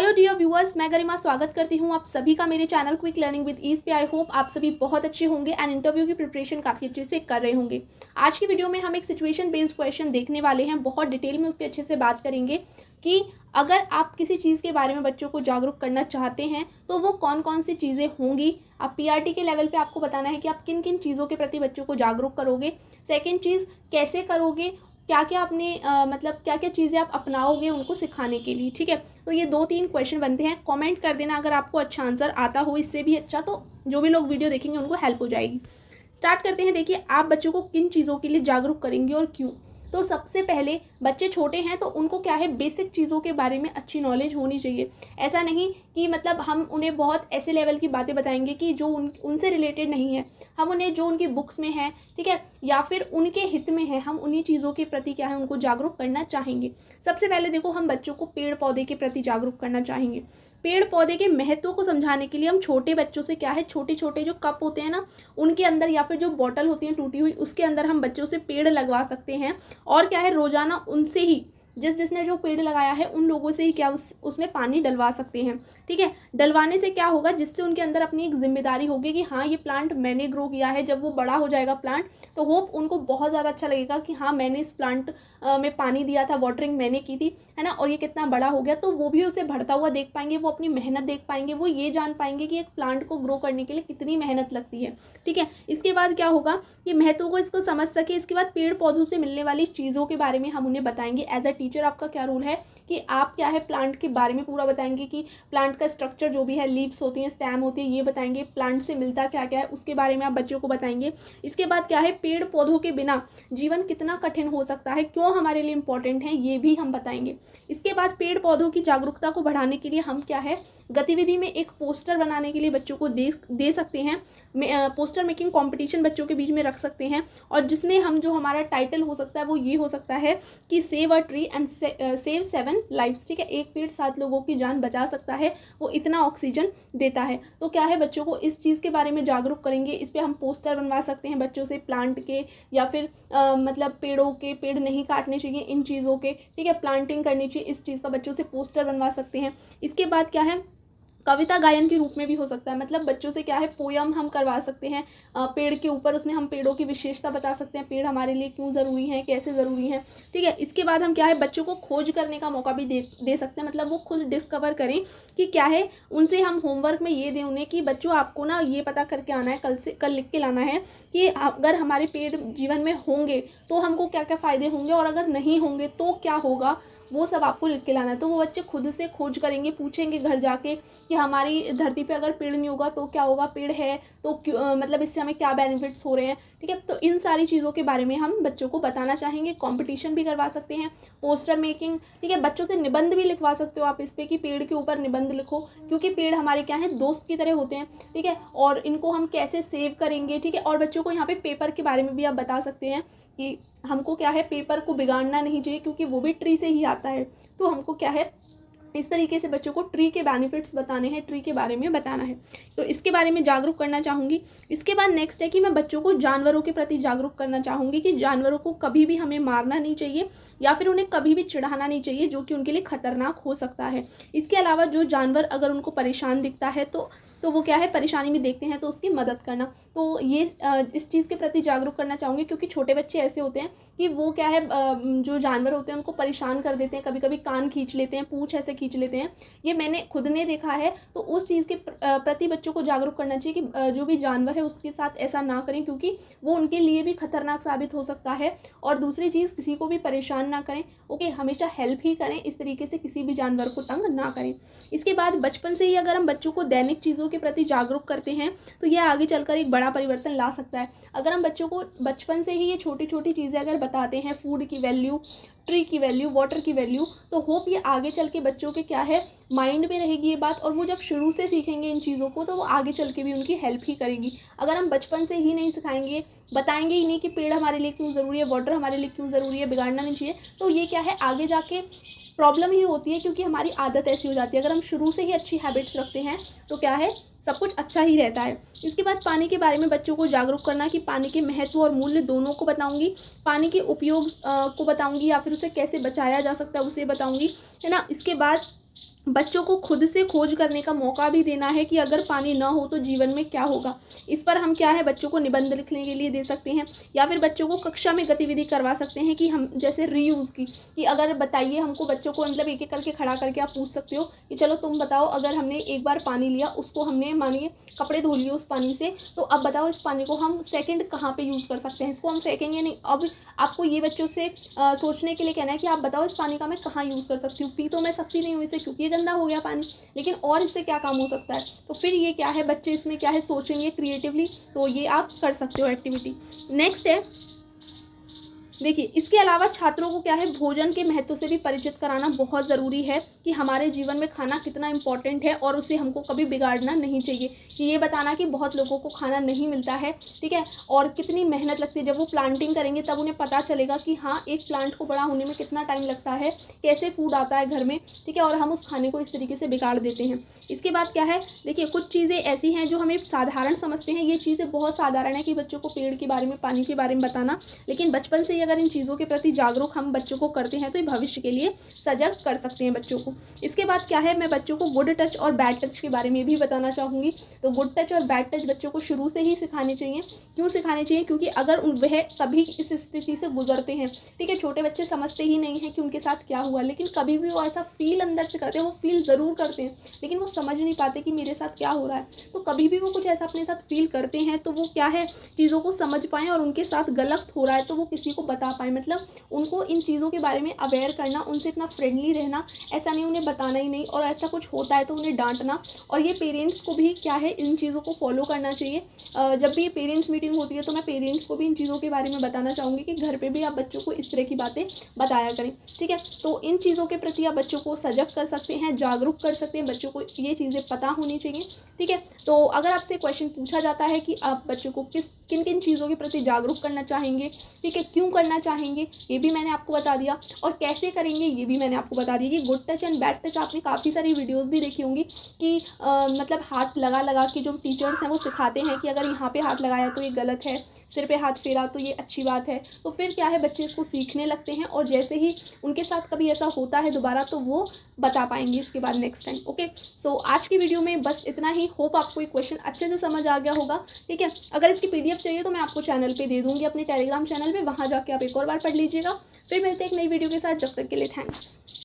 Hello dear viewers, मैं गरिमा स्वागत करती हूँ आप सभी का मेरे channel quick learning with ease पे। आई होप आप सभी बहुत अच्छे होंगे एंड इंटरव्यू की प्रिपरेशन काफ़ी अच्छे से कर रहे होंगे। आज की वीडियो में हम एक सिचुएशन बेस्ड क्वेश्चन देखने वाले हैं, बहुत डिटेल में उसके अच्छे से बात करेंगे कि अगर आप किसी चीज़ के बारे में बच्चों को जागरूक करना चाहते हैं तो वो कौन कौन सी चीज़ें होंगी। आप पीआरटी के लेवल पे आपको बताना है कि आप किन किन चीज़ों के प्रति बच्चों को जागरूक करोगे। सेकेंड चीज़, कैसे करोगे, क्या क्या आपने मतलब क्या क्या चीज़ें आप अपनाओगे उनको सिखाने के लिए। ठीक है, तो ये 2-3 क्वेश्चन बनते हैं। कमेंट कर देना अगर आपको अच्छा आंसर आता हो, इससे भी अच्छा तो जो भी लोग वीडियो देखेंगे उनको हेल्प हो जाएगी। स्टार्ट करते हैं। देखिए, आप बच्चों को किन चीज़ों के लिए जागरूक करेंगे और क्यों। तो सबसे पहले बच्चे छोटे हैं तो उनको क्या है, बेसिक चीज़ों के बारे में अच्छी नॉलेज होनी चाहिए। ऐसा नहीं कि मतलब हम उन्हें बहुत ऐसे लेवल की बातें बताएंगे कि जो उनसे रिलेटेड नहीं है। हम उन्हें जो उनकी बुक्स में है, ठीक है, या फिर उनके हित में है, हम उन्हीं चीज़ों के प्रति क्या है उनको जागरूक करना चाहेंगे। सबसे पहले देखो, हम बच्चों को पेड़ पौधे के प्रति जागरूक करना चाहेंगे। पेड़ पौधे के महत्व को समझाने के लिए हम छोटे बच्चों से क्या है, छोटे छोटे जो कप होते हैं ना, उनके अंदर या फिर जो बॉटल होती है टूटी हुई, उसके अंदर हम बच्चों से पेड़ लगवा सकते हैं। और क्या है, रोजाना उनसे ही जिसने जो पेड़ लगाया है उन लोगों से ही क्या उसमें पानी डलवा सकते हैं। ठीक है, डलवाने से क्या होगा, जिससे उनके अंदर अपनी एक जिम्मेदारी होगी कि हाँ, ये प्लांट मैंने ग्रो किया है। जब वो बड़ा हो जाएगा प्लांट, तो होप उनको बहुत ज़्यादा अच्छा लगेगा कि हाँ, मैंने इस प्लांट में पानी दिया था, वाटरिंग मैंने की थी, है ना, और ये कितना बड़ा हो गया। तो वो भी उसे बढ़ता हुआ देख पाएंगे, वो अपनी मेहनत देख पाएंगे, वो ये जान पाएंगे कि एक प्लांट को ग्रो करने के लिए कितनी मेहनत लगती है। ठीक है, इसके बाद क्या होगा, ये महत्व को इसको समझ सके। इसके बाद पेड़ पौधों से मिलने वाली चीज़ों के बारे में हम उन्हें बताएंगे। एज अ टीचर आपका क्या रोल है कि आप क्या है, प्लांट के बारे में पूरा बताएंगे कि प्लांट का स्ट्रक्चर जो भी है, लीव्स होती हैं, स्टेम होती है, ये बताएंगे। प्लांट से मिलता क्या क्या है उसके बारे में आप बच्चों को बताएंगे। इसके बाद क्या है, पेड़ पौधों के बिना जीवन कितना कठिन हो सकता है, क्यों हमारे लिए इंपॉर्टेंट है, ये भी हम बताएंगे। इसके बाद पेड़ पौधों की जागरूकता को बढ़ाने के लिए हम क्या है, गतिविधि में एक पोस्टर बनाने के लिए बच्चों को दे सकते हैं। पोस्टर मेकिंग कंपटीशन बच्चों के बीच में रख सकते हैं, और जिसमें हम जो हमारा टाइटल हो सकता है वो ये हो सकता है कि save a tree and save 7 lives. ठीक है, एक पेड़ 7 लोगों की जान बचा सकता है, वो इतना ऑक्सीजन देता है। तो क्या है, बच्चों को इस चीज़ के बारे में जागरूक करेंगे। इस पर हम पोस्टर बनवा सकते हैं बच्चों से, प्लांट के, या फिर मतलब पेड़ों के, पेड़ नहीं काटने चाहिए इन चीज़ों के, ठीक है, प्लांटिंग करनी चाहिए, इस चीज़ का बच्चों से पोस्टर बनवा सकते हैं। इसके बाद क्या है, कविता गायन के रूप में भी हो सकता है। मतलब बच्चों से क्या है, पोयम हम करवा सकते हैं पेड़ के ऊपर, उसमें हम पेड़ों की विशेषता बता सकते हैं, पेड़ हमारे लिए क्यों ज़रूरी हैं, कैसे ज़रूरी हैं। ठीक है, इसके बाद हम क्या है, बच्चों को खोज करने का मौका भी दे सकते हैं। मतलब वो खुद डिस्कवर करें कि क्या है। उनसे हम होमवर्क में ये दें उन्हें कि बच्चों, आपको ना ये पता करके आना है, कल लिख के लाना है कि अगर हमारे पेड़ जीवन में होंगे तो हमको क्या क्या फ़ायदे होंगे, और अगर नहीं होंगे तो क्या होगा, वो सब आपको लिख के लाना है। तो वो बच्चे खुद से खोज करेंगे, पूछेंगे घर जाके कि हमारी धरती पे अगर पेड़ नहीं होगा तो क्या होगा, पेड़ है तो मतलब इससे हमें क्या बेनिफिट्स हो रहे हैं। ठीक है, तो इन सारी चीज़ों के बारे में हम बच्चों को बताना चाहेंगे। कंपटीशन भी करवा सकते हैं, पोस्टर मेकिंग। ठीक है, बच्चों से निबंध भी लिखवा सकते हो आप इस पर कि पेड़ के ऊपर निबंध लिखो, क्योंकि पेड़ हमारे क्या है, दोस्त की तरह होते हैं। ठीक है, और इनको हम कैसे सेव करेंगे। ठीक है, और बच्चों को यहाँ पे पेपर के बारे में भी आप बता सकते हैं कि हमको क्या है, पेपर को बिगाड़ना नहीं चाहिए, क्योंकि वो भी ट्री से ही आता है। तो हमको क्या है, इस तरीके से बच्चों को ट्री के बेनिफिट्स बताने हैं, ट्री के बारे में बताना है। तो इसके बारे में जागरूक करना चाहूँगी। इसके बाद नेक्स्ट है कि मैं बच्चों को जानवरों के प्रति जागरूक करना चाहूँगी कि जानवरों को कभी भी हमें मारना नहीं चाहिए, या फिर उन्हें कभी भी चिढ़ाना नहीं चाहिए, जो कि उनके लिए खतरनाक हो सकता है। इसके अलावा जो जानवर अगर उनको परेशान दिखता है तो वो क्या है, परेशानी में देखते हैं तो उसकी मदद करना। तो ये इस चीज़ के प्रति जागरूक करना चाहूँगी, क्योंकि छोटे बच्चे ऐसे होते हैं कि वो क्या है, जो जानवर होते हैं उनको परेशान कर देते हैं, कभी कभी कान खींच लेते हैं, पूँछ ऐसे खींच लेते हैं। ये मैंने खुद ने देखा है। तो उस चीज़ के प्रति बच्चों को जागरूक करना चाहिए कि जो भी जानवर है उसके साथ ऐसा ना करें, क्योंकि वो उनके लिए भी खतरनाक साबित हो सकता है। और दूसरी चीज़, किसी को भी परेशान ना करें। ओके, हमेशा हेल्प ही करें, इस तरीके से किसी भी जानवर को तंग ना करें। इसके बाद बचपन से ही अगर हम बच्चों को दैनिक चीज़ों के प्रति जागरूक करते हैं तो यह आगे चलकर एक बड़ा परिवर्तन ला सकता है। अगर हम बच्चों को बचपन से ही ये छोटी छोटी चीज़ें अगर बताते हैं, फूड की वैल्यू, ट्री की वैल्यू, वाटर की वैल्यू, तो होप ये आगे चल के बच्चों के क्या है, माइंड में रहेगी ये बात, और वो जब शुरू से सीखेंगे इन चीज़ों को तो वो आगे चल के भी उनकी हेल्प ही करेगी। अगर हम बचपन से ही नहीं सिखाएंगे, बताएंगे ही नहीं कि पेड़ हमारे लिए क्यों ज़रूरी है, वाटर हमारे लिए क्यों ज़रूरी है, बिगाड़ना नहीं चाहिए, तो ये क्या है, आगे जाके प्रॉब्लम ही होती है, क्योंकि हमारी आदत ऐसी हो जाती है। अगर हम शुरू से ही अच्छी हैबिट्स रखते हैं तो क्या है, सब कुछ अच्छा ही रहता है। इसके बाद पानी के बारे में बच्चों को जागरूक करना कि पानी के महत्व और मूल्य दोनों को बताऊंगी। पानी के उपयोग को बताऊंगी, या फिर उसे कैसे बचाया जा सकता है उसे बताऊंगी, है ना। इसके बाद बच्चों को खुद से खोज करने का मौका भी देना है कि अगर पानी ना हो तो जीवन में क्या होगा। इस पर हम क्या है बच्चों को निबंध लिखने के लिए दे सकते हैं, या फिर बच्चों को कक्षा में गतिविधि करवा सकते हैं कि हम जैसे रीयूज़ की, कि अगर बताइए हमको, बच्चों को मतलब एक एक करके खड़ा करके आप पूछ सकते हो कि चलो तुम बताओ, अगर हमने एक बार पानी लिया, उसको हमने मानिए कपड़े धो लिए उस पानी से, तो अब बताओ इस पानी को हम सेकंड कहाँ पे यूज़ कर सकते हैं, इसको हम फेंकेंगे नहीं। अब आपको ये बच्चों से सोचने के लिए कहना है कि आप बताओ इस पानी का मैं कहाँ यूज़ कर सकती हूँ। पी तो मैं सकती नहीं हूँ इसे क्योंकि ये गंदा हो गया पानी, लेकिन और इससे क्या काम हो सकता है। तो फिर ये क्या है, बच्चे इसमें क्या है सोचेंगे क्रिएटिवली, तो ये आप कर सकते हो एक्टिविटी। नेक्स्ट है, देखिए इसके अलावा छात्रों को क्या है भोजन के महत्व से भी परिचित कराना बहुत ज़रूरी है कि हमारे जीवन में खाना कितना इम्पॉर्टेंट है और उसे हमको कभी बिगाड़ना नहीं चाहिए। कि ये बताना कि बहुत लोगों को खाना नहीं मिलता है, ठीक है, और कितनी मेहनत लगती है। जब वो प्लांटिंग करेंगे तब उन्हें पता चलेगा कि हाँ एक प्लांट को बड़ा होने में कितना टाइम लगता है, कैसे फूड आता है घर में, ठीक है, और हम उस खाने को इस तरीके से बिगाड़ देते हैं। इसके बाद क्या है, देखिए कुछ चीज़ें ऐसी हैं जो हमें साधारण समझते हैं, ये चीज़ें बहुत साधारण है कि बच्चों को पेड़ के बारे में, पानी के बारे में बताना, लेकिन बचपन से अगर इन चीज़ों के प्रति जागरूक हम बच्चों को करते हैं तो ये भविष्य के लिए सजग कर सकते हैं बच्चों को। इसके बाद क्या है, मैं बच्चों को गुड टच और बैड टच के बारे में भी बताना चाहूँगी। तो गुड टच और बैड टच बच्चों को शुरू से ही सिखाने चाहिए। क्यों सिखाने चाहिए, क्योंकि अगर वह कभी इस स्थिति से गुजरते हैं, ठीक है, छोटे बच्चे समझते ही नहीं हैं कि उनके साथ क्या हुआ, लेकिन कभी भी वो ऐसा फील अंदर से करते हैं, वो फील ज़रूर करते हैं लेकिन वो समझ नहीं पाते कि मेरे साथ क्या हो रहा है। तो कभी भी वो कुछ ऐसा अपने साथ फील करते हैं तो वो क्या है चीज़ों को समझ पाएँ और उनके साथ गलत हो रहा है तो वो किसी को बता पाएँ। मतलब उनको इन चीज़ों के बारे में अवेयर करना, उनसे इतना फ्रेंडली रहना, ऐसा नहीं उन्हें बताना ही नहीं, और ऐसा कुछ होता है तो उन्हें डांटना। और ये पेरेंट्स को भी क्या है इन चीज़ों को फॉलो करना चाहिए। जब भी ये पेरेंट्स मीटिंग होती है तो मैं पेरेंट्स को भी इन चीज़ों के बारे में बताना चाहूँगी कि घर पे भी आप बच्चों को इस तरह की बातें बताया करें, ठीक है। तो इन चीज़ों के प्रति आप बच्चों को सजग कर सकते हैं, जागरूक कर सकते हैं, बच्चों को ये चीज़ें पता होनी चाहिए, ठीक है। तो अगर आपसे क्वेश्चन पूछा जाता है कि आप बच्चों को किन किन चीज़ों के प्रति जागरूक करना चाहेंगे, ठीक है, क्यों करना चाहेंगे, ये भी मैंने आपको बता दिया, और कैसे करेंगे ये भी मैंने आपको बता दिया। कि good touch and bad touch आपने काफ़ी सारी वीडियोस भी देखी होंगी कि मतलब हाथ लगा लगा के जो टीचर्स हैं वो सिखाते हैं कि अगर यहाँ पे हाथ लगाया तो ये गलत है, सिर पे हाथ फेरा तो ये अच्छी बात है। तो फिर क्या है बच्चे इसको सीखने लगते हैं और जैसे ही उनके साथ कभी ऐसा होता है दोबारा तो वो बता पाएंगे इसके बाद नेक्स्ट टाइम। ओके, सो आज की वीडियो में बस इतना ही। होप आपको ये क्वेश्चन अच्छे से समझ आ गया होगा, ठीक है। अगर इसकी PDF चाहिए तो मैं आपको चैनल पे दे दूँगी, अपने टेलीग्राम चैनल पे, वहाँ जाके आप एक और बार पढ़ लीजिएगा। फिर मिलते हैं एक नई वीडियो के साथ, जब तक के लिए थैंक्स।